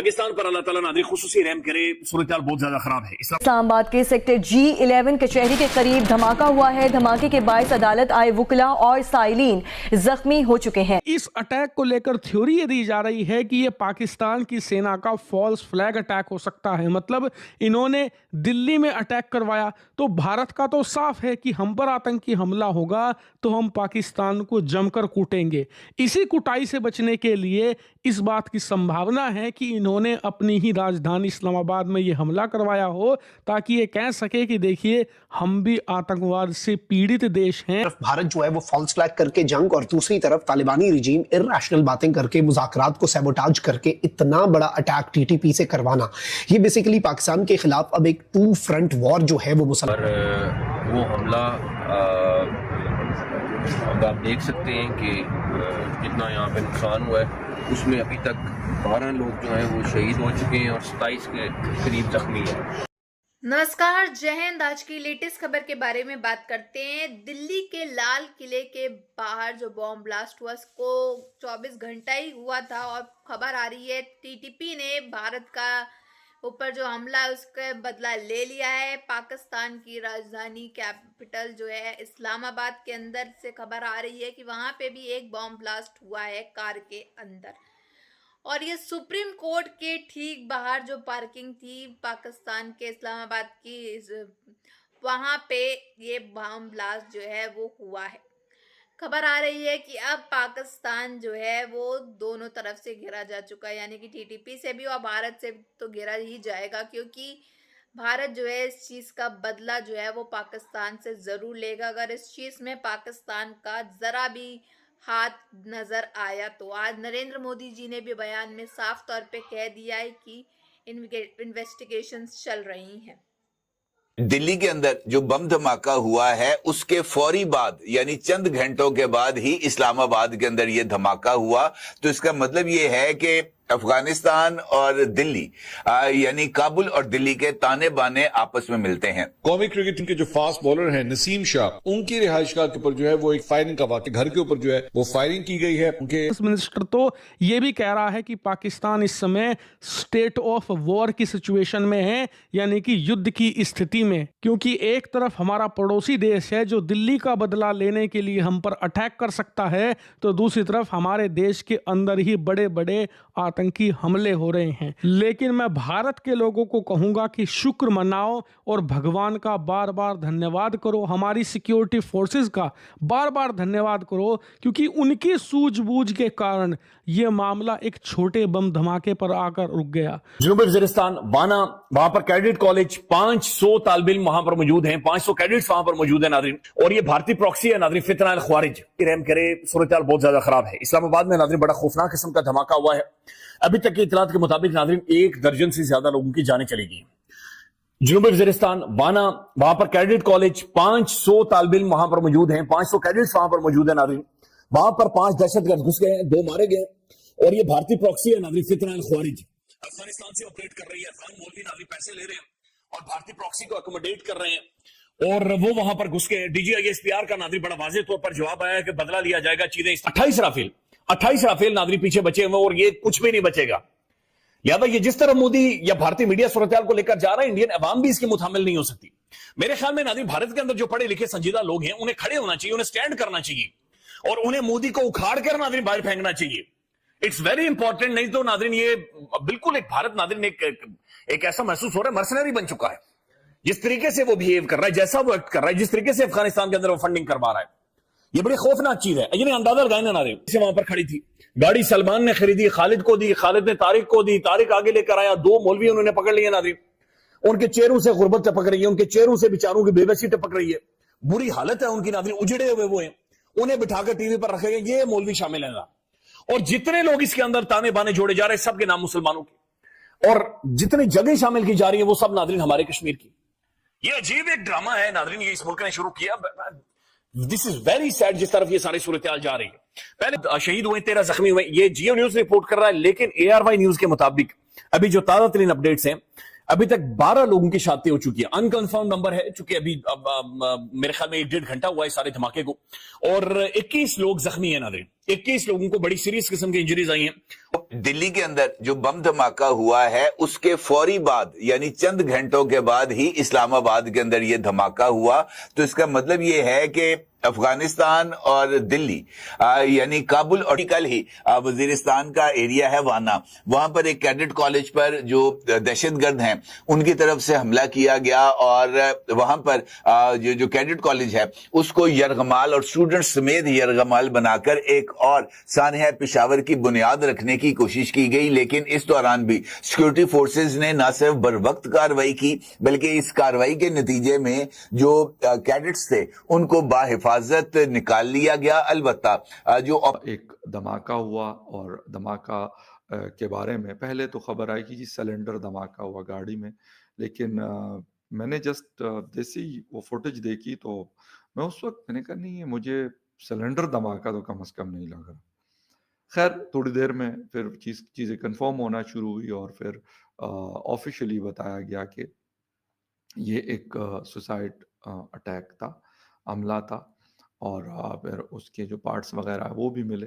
पाकिस्तान पर अल्लाह ताला नाज़रीन खुसूसी रहम करे, सूरत बहुत ज्यादा खराब है। इस्लामाबाद के सेक्टर G11 कचहरी के करीब धमाका हुआ है। धमाके के बायस अदालत आए वुकला और साइलिन जख्मी हो चुके हैं। इस अटैक को लेकर थ्योरी ये दी जा रही है कि ये पाकिस्तान की सेना का फॉल्स फ्लैग अटैक हो सकता है। मतलब इन्होंने दिल्ली में अटैक करवाया तो भारत का तो साफ है कि हम पर आतंकी हमला होगा तो हम पाकिस्तान को जमकर कूटेंगे। इसी कुटाई से बचने के लिए इस बात की संभावना है कि इन्होंने अपनी ही राजधानी इस्लामाबाद में ये हमला करवाया हो ताकि ये कह सके कि देखिए हम भी आतंकवाद से पीड़ित देश हैं। भारत जो है वो फॉल्स फ्लैग करके जंग और दूसरी तरफ तालिबानी रिजीम इर्रेशनल बातें करके मुज़ाकरात को सैबोटाज करके इतना बड़ा अटैक टीटीपी से करवाना, ये बेसिकली पाकिस्तान के खिलाफ अब एक टू फ्रंट वॉर जो है वो वो हमला अब आप देख सकते हैं कि जितना यहाँ पे नुकसान हुआ है उसमें अभी तक 12 लोग जो हैं वो शहीद हो चुके हैं और 27 के करीब जख्मी हैं। नमस्कार, जय हिंद। आज की लेटेस्ट खबर के बारे में बात करते हैं। दिल्ली के लाल किले के बाहर जो बॉम्ब ब्लास्ट हुआ उसको 24 घंटा ही हुआ था और खबर आ रही है टीटीपी ने भारत का ऊपर जो हमला है उसका बदला ले लिया है। पाकिस्तान की राजधानी कैपिटल जो है इस्लामाबाद के अंदर से खबर आ रही है कि वहां पे भी एक बॉम्ब ब्लास्ट हुआ है कार के अंदर, और ये सुप्रीम कोर्ट के ठीक बाहर जो पार्किंग थी पाकिस्तान के इस्लामाबाद की, वहां पे ये बॉम्ब ब्लास्ट जो है वो हुआ है। खबर आ रही है कि अब पाकिस्तान जो है वो दोनों तरफ से घेरा जा चुका है, यानी कि टीटीपी से भी और भारत से तो घेरा ही जाएगा, क्योंकि भारत जो है इस चीज़ का बदला जो है वो पाकिस्तान से ज़रूर लेगा अगर इस चीज़ में पाकिस्तान का ज़रा भी हाथ नज़र आया तो। आज नरेंद्र मोदी जी ने भी बयान में साफ तौर पे कह दिया है कि इन्वेस्टिगेशंस चल रही हैं। दिल्ली के अंदर जो बम धमाका हुआ है उसके फौरी बाद यानी चंद घंटों के बाद ही इस्लामाबाद के अंदर यह धमाका हुआ, तो इसका मतलब यह है कि अफगानिस्तान और दिल्ली यानी काबुल और दिल्ली के ताने बाने आपस में मिलते हैं। कौमी क्रिकेट टीम के जो फास्ट बॉलर हैं नसीम शाह, उनकी रिहाइशगाह के ऊपर जो है वो एक फायरिंग का वाक़या, घर के ऊपर जो है वो फायरिंग की गई है। उनके मिनिस्टर तो ये भी कह रहा है कि पाकिस्तान इस समय स्टेट ऑफ वॉर की सिचुएशन में है, यानी कि युद्ध की स्थिति में, क्योंकि एक तरफ हमारा पड़ोसी देश है जो दिल्ली का बदला लेने के लिए हम पर अटैक कर सकता है, तो दूसरी तरफ हमारे देश के अंदर ही बड़े बड़े आतंकी हमले हो रहे हैं। लेकिन मैं भारत के लोगों को कहूंगा कि शुक्र मनाओ और भगवान का बार बार धन्यवाद करो, हमारी सिक्योरिटी फोर्सेस का बार बार धन्यवाद करो, क्योंकि उनकी सूझबूझ के कारण यह मामला एक छोटे बम धमाके पर आकर रुक गया। जनूबी वजीरिस्तान बाना, वहां पर कैडेट कॉलेज 500 तालिब इल्म वहां पर मौजूद हैं, 500 कैडेट्स वहां पर मौजूद हैं नाज़रीन, और ये भारतीय प्रॉक्सी है नाज़रीन, फितना अल ख्वारिज। रहम करे, सूरत बहुत ज्यादा खराब है। इस्लामाबाद में नाज़रीन बड़ा खौफनाक किस्म का धमाका हुआ है। अभी तक की इतलात के मुताबिक नाज़रीन 1 दर्जन से ज्यादा लोगों की जानें चली गई। जनूबी वजीरिस्तान बाना, वहां पर कैडेट कॉलेज 500 तालिब इल्म वहां पर मौजूद हैं, 500 कैडेट्स वहां पर मौजूद है नाज़रीन, वहां पर 5 दहशतगर्द घुस गए हैं, 2 मारे गए, और ये भारतीय प्रॉक्सी है नाज़रीन, फितना अल ख्वारिज। अफगानिस्तान से ऑपरेट कर रही है, अफगान मौलवी नाज़रीन पैसे ले रहे हैं और भारतीय प्रॉक्सी को अकोमोडेट कर रहे हैं, और वो वहां पर घुस गए। DGISPR का नाज़रीन बड़ा वाज़ेह तौर पर जवाब आया है कि बदला लिया जाएगा। चीजें 28 राफेल नाज़रीन पीछे बचे हुए और ये कुछ भी नहीं बचेगा। लिहाजा ये जिस तरह मोदी या भारतीय मीडिया सूरत को लेकर जा रहा है, इंडियन अवाम भी इसकी मुतामिल नहीं हो सकती। मेरे ख्याल में नाज़रीन भारत के अंदर जो पढ़े लिखे संजीदा लोग हैं उन्हें खड़े होना चाहिए, उन्हें स्टैंड करना चाहिए और उन्हें मोदी को उखाड़ कर नाज़रीन बाहर फेंकना चाहिए। It's very important. नहीं तो नाज़रीन ये बिल्कुल एक भारत नाज़रीन एक ऐसा महसूस हो रहा है मर्सनरी बन चुका है। जिस तरीके से वो बिहेव कर रहा है, जैसा वो एक्ट कर रहा है, जिस तरीके से अफगानिस्तान के अंदर वो फंडिंग करवा रहा है, ये बड़ी खौफनाक चीज है। ये अंदाजा लगाए ना नाज़रीन, से वहां पर खड़ी थी गाड़ी, सलमान ने खरीदी, खालिद को दी, खालिद ने तारिक को दी, तारिक आगे लेकर आया, 2 मौलवी उन्होंने पकड़ लिए नाज़रीन, उनके चेहरों से गुर्बत टपक रही है, उनके चेहरों से बेचारों की बेबसी टपक रही है, बुरी हालत है उनकी नाज़रीन, उजड़े हुए वो हैं, उन्हें बिठाकर टीवी पर रखे गए, ये मौलवी शामिल है। और जितने लोग इसके अंदर ताने बाने जोड़े जा रहे हैं सबके नाम मुसलमानों के, और जितनी जगह शामिल की जा रही है वो सब नाज़रीन हमारे कश्मीर की। ये अजीब एक ड्रामा है नाज़रीन, ये इस मुल्क ने शुरू किया। दिस इज वेरी सैड जिस तरफ ये सारी सूरत जा रही है। पहले शहीद हुए, 13 जख्मी हुए, ये जियो न्यूज रिपोर्ट कर रहा है, लेकिन ARY न्यूज के मुताबिक अभी जो ताजा तरीन अपडेट्स हैं, अभी तक 12 लोगों की शादी हो चुकी है। अनकंफर्म नंबर है, चूंकि अभी मेरे ख्याल में 1-1.5 घंटा हुआ है सारे धमाके को, और 21 लोग जख्मी हैं नाज़रीन। 21 लोगों को बड़ी सीरियस किस्म की इंजरीज आई हैं। दिल्ली के अंदर जो बम धमाका हुआ है उसके फौरी बाद यानी चंद घंटों के बाद ही इस्लामाबाद के अंदर यह धमाका हुआ। तो इसका मतलब यह है कि अफगानिस्तान और दिल्ली यानी काबुल और कल ही वजीरिस्तान का एरिया है वाना, वहां पर एक कैडेट कॉलेज पर जो दहशतगर्द हैं उनकी तरफ से हमला किया गया और वहां पर जो कैडेट कॉलेज है उसको यरगमाल और स्टूडेंट समेत यरगमाल बनाकर एक और सानहा पेशावर की बुनियाद रखने की कोशिश की गई। लेकिन इस दौरान भी सिक्योरिटी फोर्सेज ने न सिर्फ बर वक्त कार्रवाई की बल्कि इस कार्रवाई के नतीजे में जो कैडेट्स थे उनको बाहिफाजत निकाल लिया गया। अलबत्ता जो एक धमाका हुआ और धमाका के बारे में पहले तो खबर आई कि जी सिलेंडर धमाका हुआ गाड़ी में, लेकिन मैंने जस्ट जैसे ही वो फुटेज देखी तो मैं उस वक्त मैंने कहा नहीं, मुझे सिलेंडर धमाका तो कम से कम नहीं लग रहा। खैर थोड़ी देर में फिर चीज़ें कंफर्म होना शुरू हुई और फिर ऑफिशियली बताया गया कि ये एक सुसाइड अटैक था, हमला था, और फिर उसके जो पार्ट्स वगैरह वो भी मिले।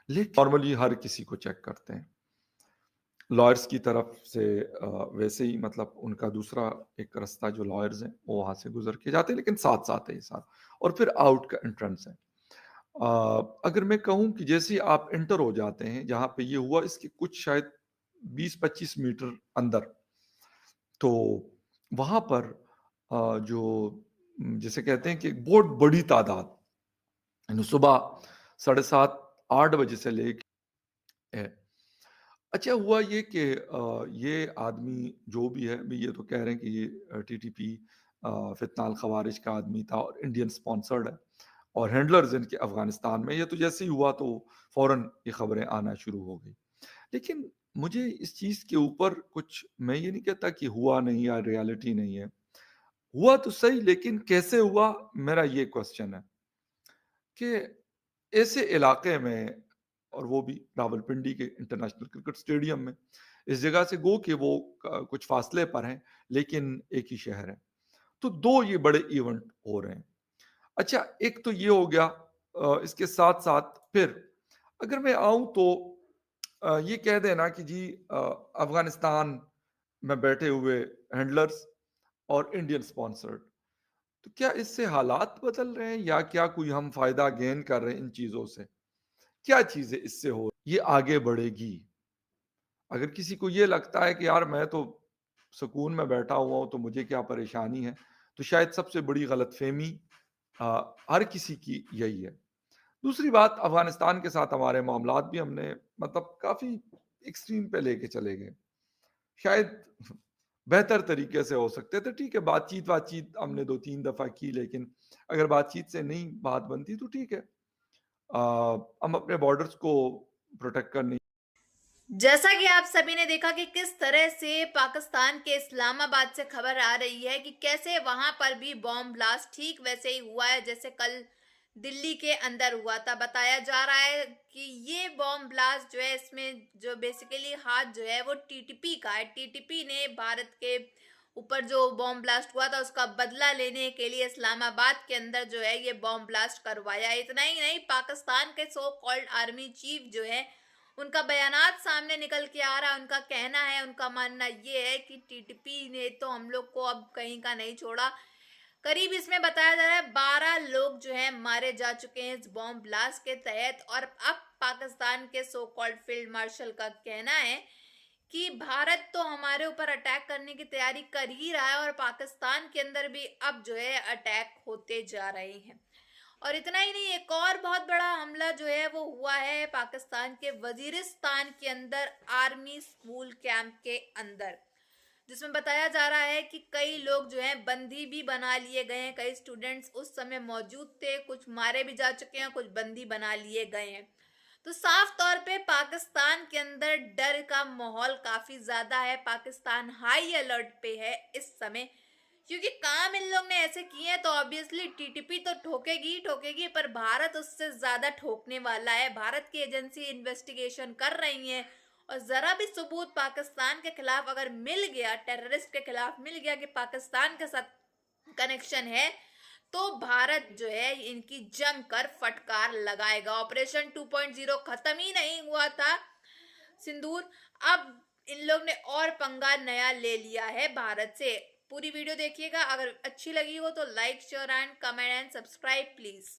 लेकिन नॉर्मली हर किसी को चेक करते हैं लॉयर्स की तरफ से, वैसे ही मतलब उनका दूसरा एक रास्ता जो लॉयर्स हैं वो वहाँ से गुजर के जाते हैं, लेकिन साथ साथ है ये साथ, और फिर आउट का एंट्रेंस है। अगर मैं कहूँ कि जैसे ही आप एंटर हो जाते हैं जहाँ पे ये हुआ, इसके कुछ शायद 20-25 मीटर अंदर, तो वहाँ पर जो जिसे कहते हैं कि एक बहुत बड़ी तादाद यानी सुबह 7:30-8 बजे से लेके है। अच्छा हुआ ये कि ये आदमी जो भी है, अभी ये तो कह रहे हैं कि ये टीटीपी फितनाल खवारिज का आदमी था और इंडियन स्पॉन्सर्ड है और हैंडलर्स इनके अफगानिस्तान में। ये तो जैसे ही हुआ तो फौरन ये खबरें आना शुरू हो गई। लेकिन मुझे इस चीज़ के ऊपर कुछ, मैं ये नहीं कहता कि हुआ नहीं या रियलिटी नहीं है, हुआ तो सही, लेकिन कैसे हुआ, मेरा ये क्वेश्चन है कि ऐसे इलाके में, और वो भी रावलपिंडी के इंटरनेशनल क्रिकेट स्टेडियम में, इस जगह से गो कि वो कुछ फासले पर हैं लेकिन एक ही शहर है, तो दो ये बड़े इवेंट हो रहे हैं। अच्छा, एक तो ये हो गया, इसके साथ साथ फिर अगर मैं आऊं तो ये कह देना कि जी अफगानिस्तान में बैठे हुए हैंडलर्स और इंडियन स्पॉन्सर्ड, तो क्या इससे हालात बदल रहे हैं या क्या कोई हम फायदा गेन कर रहे हैं इन चीजों से? क्या चीजें इससे हो, ये आगे बढ़ेगी? अगर किसी को ये लगता है कि यार मैं तो सुकून में बैठा हुआ हूं तो मुझे क्या परेशानी है, तो शायद सबसे बड़ी गलतफहमी हर किसी की यही है। दूसरी बात, अफगानिस्तान के साथ हमारे मामलात भी हमने मतलब काफी एक्सट्रीम पे लेके चले गए। शायद बेहतर तरीके से हो सकते थे, ठीक है, बातचीत हमने 2-3 दफा की, लेकिन अगर बातचीत से नहीं बात बनती तो ठीक है, हम अपने बॉर्डर्स को प्रोटेक्ट करने। जैसा कि आप सभी ने देखा कि किस तरह से पाकिस्तान के इस्लामाबाद से खबर आ रही है कि कैसे वहां पर भी बॉम्ब ब्लास्ट ठीक वैसे ही हुआ है जैसे कल दिल्ली के अंदर हुआ था। बताया जा रहा है कि ये बॉम्ब ब्लास्ट जो है, इसमें जो बेसिकली हाथ जो है वो टीटीपी का है। टीटीपी ने भारत के ऊपर जो बॉम्ब ब्लास्ट हुआ था उसका बदला लेने के लिए इस्लामाबाद के अंदर जो है ये बॉम्ब ब्लास्ट करवाया। इतना ही नहीं, पाकिस्तान के सो कॉल्ड आर्मी चीफ जो है उनका बयानात सामने निकल के आ रहा है। उनका कहना है, उनका मानना ये है कि टीटीपी ने तो हम लोग को अब कहीं का नहीं छोड़ा। करीब इसमें बताया जा रहा है 12 लोग जो हैं मारे जा चुके हैं इस बॉम्ब ब्लास्ट के तहत। और अब पाकिस्तान के सो कॉल्ड फील्ड मार्शल का कहना है कि भारत तो हमारे ऊपर अटैक करने की तैयारी कर ही रहा है और पाकिस्तान के अंदर भी अब जो है अटैक होते जा रहे हैं। और इतना ही नहीं, एक और बहुत बड़ा हमला जो है वो हुआ है पाकिस्तान के वजीरिस्तान के अंदर आर्मी स्कूल कैंप के अंदर, जिसमें बताया जा रहा है कि कई लोग जो हैं बंदी भी बना लिए गए हैं। कई स्टूडेंट्स उस समय मौजूद थे, कुछ मारे भी जा चुके हैं, कुछ बंदी बना लिए गए हैं। तो साफ तौर पे पाकिस्तान के अंदर डर का माहौल काफी ज्यादा है। पाकिस्तान हाई अलर्ट पे है इस समय, क्योंकि काम इन लोग ने ऐसे किए हैं तो ऑब्वियसली टीटीपी तो ठोकेगी ही ठोकेगी, पर भारत उससे ज्यादा ठोकने वाला है। भारत की एजेंसी इन्वेस्टिगेशन कर रही है और जरा भी सबूत पाकिस्तान के खिलाफ अगर मिल गया, टेररिस्ट के खिलाफ मिल गया कि पाकिस्तान के साथ कनेक्शन है, तो भारत जो है इनकी जम कर फटकार लगाएगा। ऑपरेशन 2.0 खत्म ही नहीं हुआ था सिंदूर, अब इन लोग ने और पंगा नया ले लिया है भारत से। पूरी वीडियो देखिएगा, अगर अच्छी लगी हो तो like share and comment and subscribe please.